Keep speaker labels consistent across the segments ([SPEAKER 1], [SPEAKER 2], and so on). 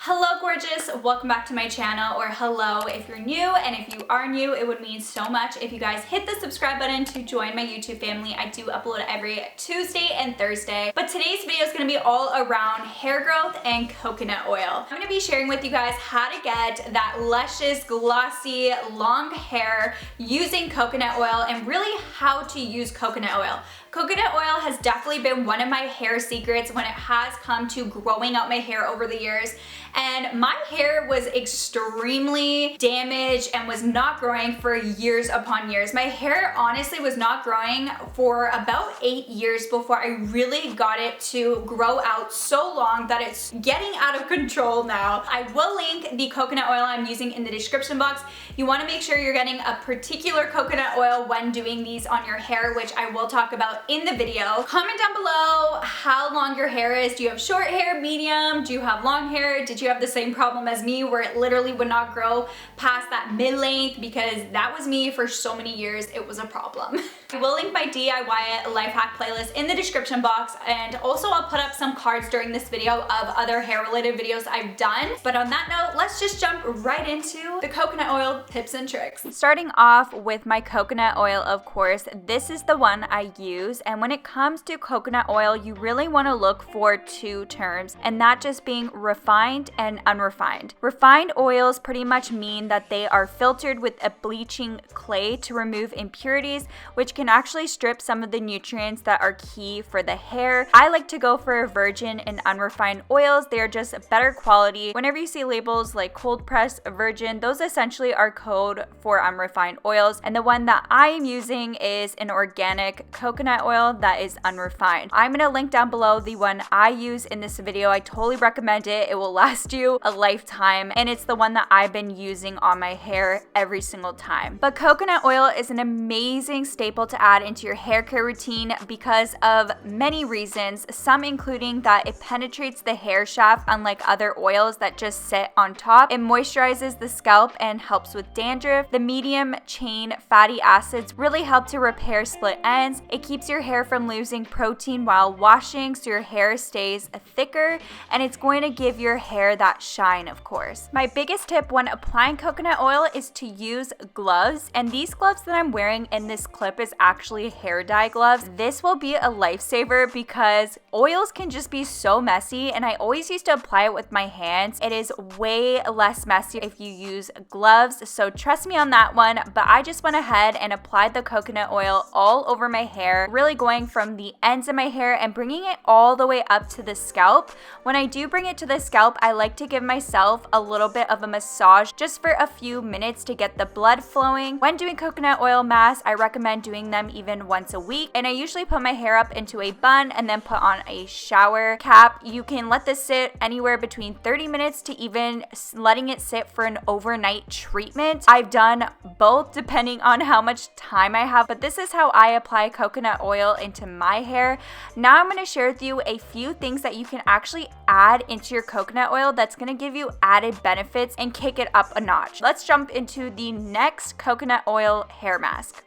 [SPEAKER 1] Hello gorgeous, welcome back to my channel, or hello if you're new, and if you are new, it would mean so much if you guys hit the subscribe button to join my YouTube family. I do upload every Tuesday and Thursday, but today's video is going to be all around hair growth and coconut oil. I'm going to be sharing with you guys how to get that luscious, glossy, long hair using coconut oil, and really how to use coconut oil. Coconut oil has definitely been one of my hair secrets when it has come to growing out my hair over the years. And my hair was extremely damaged and was not growing for years upon years. My hair honestly was not growing for about 8 years before I really got it to grow out so long that it's getting out of control now. I will link the coconut oil I'm using in the description box. You want to make sure you're getting a particular coconut oil when doing these on your hair, which I will talk about in the video. Comment down below how long your hair is. Do you have short hair, medium? Do you have long hair? Did you have the same problem as me where it literally would not grow past that mid-length? Because that was me for so many years. It was a problem. I will link my DIY life hack playlist in the description box, and also I'll put up some cards during this video of other hair related videos I've done. But on that note, let's just jump right into the coconut oil tips and tricks. Starting off with my coconut oil, of course, this is the one I use. And when it comes to coconut oil, you really want to look for two terms, and that just being refined and unrefined. Refined oils pretty much mean that they are filtered with a bleaching clay to remove impurities, which can actually strip some of the nutrients that are key for the hair. I like to go for virgin and unrefined oils. They are just better quality. Whenever you see labels like cold press, virgin, those essentially are code for unrefined oils. And the one that I am using is an organic coconut oil that is unrefined. I'm going to link down below the one I use in this video. I totally recommend it. It will last you a lifetime, and it's the one that I've been using on my hair every single time. But coconut oil is an amazing staple to add into your hair care routine because of many reasons, some including that it penetrates the hair shaft unlike other oils that just sit on top. It moisturizes the scalp and helps with dandruff. The medium chain fatty acids really help to repair split ends. It keeps your hair from losing protein while washing, so your hair stays thicker, and it's going to give your hair that shine, of course. My biggest tip when applying coconut oil is to use gloves, and these gloves that I'm wearing in this clip is actually hair dye gloves. This will be a lifesaver because oils can just be so messy, and I always used to apply it with my hands. It is way less messy if you use gloves, so trust me on that one. But I just went ahead and applied the coconut oil all over my hair, really going from the ends of my hair and bringing it all the way up to the scalp. When I do bring it to the scalp, I like to give myself a little bit of a massage just for a few minutes to get the blood flowing. When doing coconut oil masks, I recommend doing them even once a week, and I usually put my hair up into a bun and then put on a shower cap. You can let this sit anywhere between 30 minutes to even letting it sit for an overnight treatment. I've done both depending on how much time I have, but this is how I apply coconut oil into my hair. Now I'm going to share with you a few things that you can actually add into your coconut oil that's going to give you added benefits and kick it up a notch. Let's jump into the next coconut oil hair mask.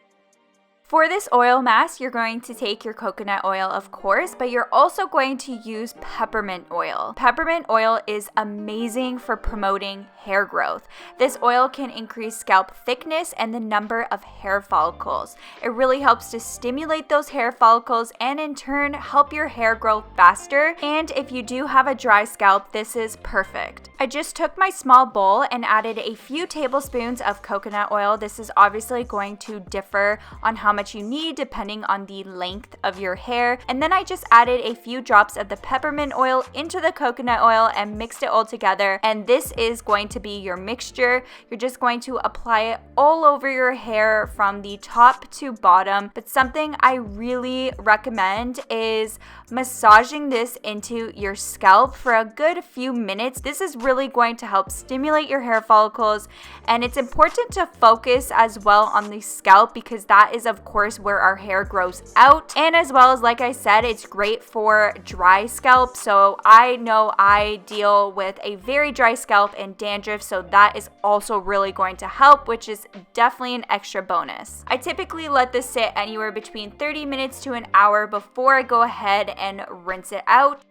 [SPEAKER 1] For this oil mask, you're going to take your coconut oil, of course, but you're also going to use peppermint oil. Peppermint oil is amazing for promoting hair growth. This oil can increase scalp thickness and the number of hair follicles. It really helps to stimulate those hair follicles and in turn help your hair grow faster. And if you do have a dry scalp, this is perfect. I just took my small bowl and added a few tablespoons of coconut oil. This is obviously going to differ on how much you need depending on the length of your hair. And then I just added a few drops of the peppermint oil into the coconut oil and mixed it all together. And this is going to be your mixture. You're just going to apply it all over your hair from the top to bottom. But something I really recommend is massaging this into your scalp for a good few minutes. This is really going to help stimulate your hair follicles, and it's important to focus as well on the scalp because that is of course where our hair grows out. And as well as, like I said, it's great for dry scalp. So I know I deal with a very dry scalp and dandruff, so that is also really going to help, which is definitely an extra bonus. I typically let this sit anywhere between 30 minutes to an hour before I go ahead and rinse it out.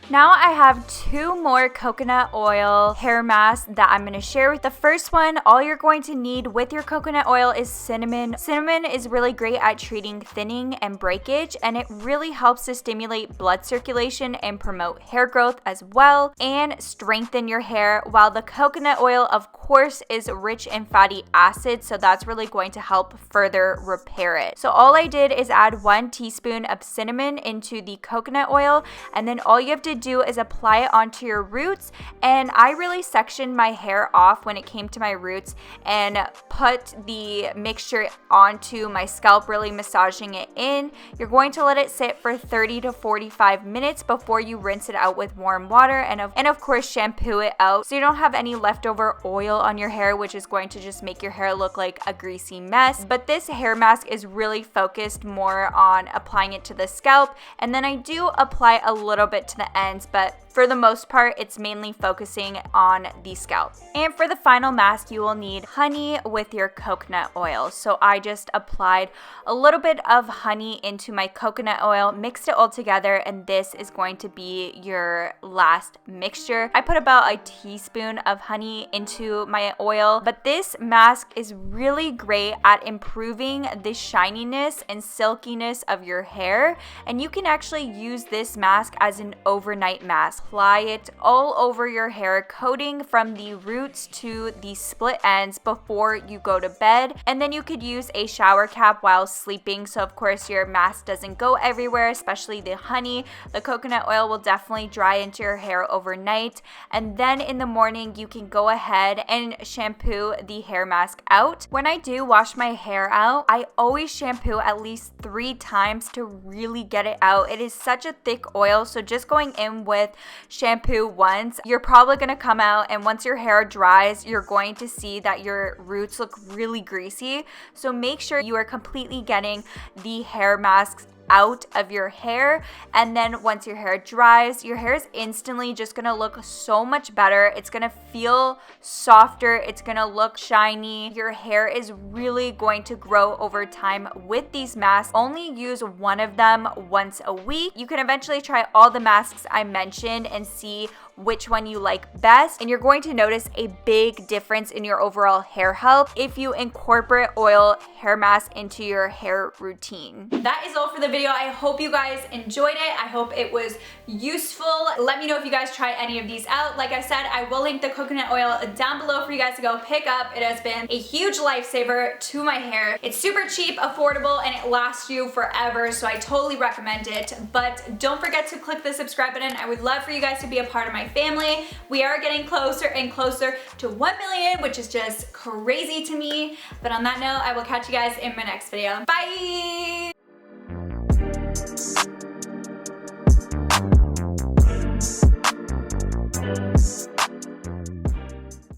[SPEAKER 1] Now I have 2 more coconut oil hair masks that I'm going to share with. The first one, all you're going to need with your coconut oil is cinnamon. Cinnamon is really great at treating thinning and breakage, and it really helps to stimulate blood circulation and promote hair growth as well and strengthen your hair, while the coconut oil of course is rich in fatty acids, so that's really going to help further repair it. So all I did is add 1 teaspoon of cinnamon into the coconut oil, and then all you have to do is apply it onto your roots. And I really sectioned my hair off when it came to my roots and put the mixture onto my scalp, really massaging it in. You're going to let it sit for 30 to 45 minutes before you rinse it out with warm water, and of course shampoo it out so you don't have any leftover oil on your hair, which is going to just make your hair look like a greasy mess. But this hair mask is really focused more on applying it to the scalp, and then I do apply a little bit to the ends, but for the most part, it's mainly focusing on the scalp. And for the final mask, you will need honey with your coconut oil. So I just applied a little bit of honey into my coconut oil, mixed it all together, and this is going to be your last mixture. I put about a teaspoon of honey into my oil, but this mask is really great at improving the shininess and silkiness of your hair, and you can actually use this mask as an overnight mask. Apply it all over your hair, coating from the roots to the split ends before you go to bed. And then you could use a shower cap while sleeping, so of course your mask doesn't go everywhere, especially the honey. The coconut oil will definitely dry into your hair overnight, and then in the morning you can go ahead and shampoo the hair mask out. When I do wash my hair out, I always shampoo at least 3 times to really get it out. It is such a thick oil, so just going in with shampoo once, you're probably going to come out, and once your hair dries, you're going to see that your roots look really greasy. So make sure you are completely getting the hair masks out of your hair, and then once your hair dries, your hair is instantly just gonna look so much better. It's gonna feel softer, it's gonna look shiny. Your hair is really going to grow over time with these masks. Only use one of them once a week. You can eventually try all the masks I mentioned and see which one you like best, and you're going to notice a big difference in your overall hair health if you incorporate oil hair mask into your hair routine. That is all for the video. I hope you guys enjoyed it. I hope it was useful. Let me know if you guys try any of these out. Like I said, I will link the coconut oil down below for you guys to go pick up. It has been a huge lifesaver to my hair. It's super cheap, affordable, and it lasts you forever, so I totally recommend it. But don't forget to click the subscribe button. I would love for you guys to be a part of my family. We are getting closer and closer to 1 million, which is just crazy to me. But on that note, I will catch you guys in my next video. Bye!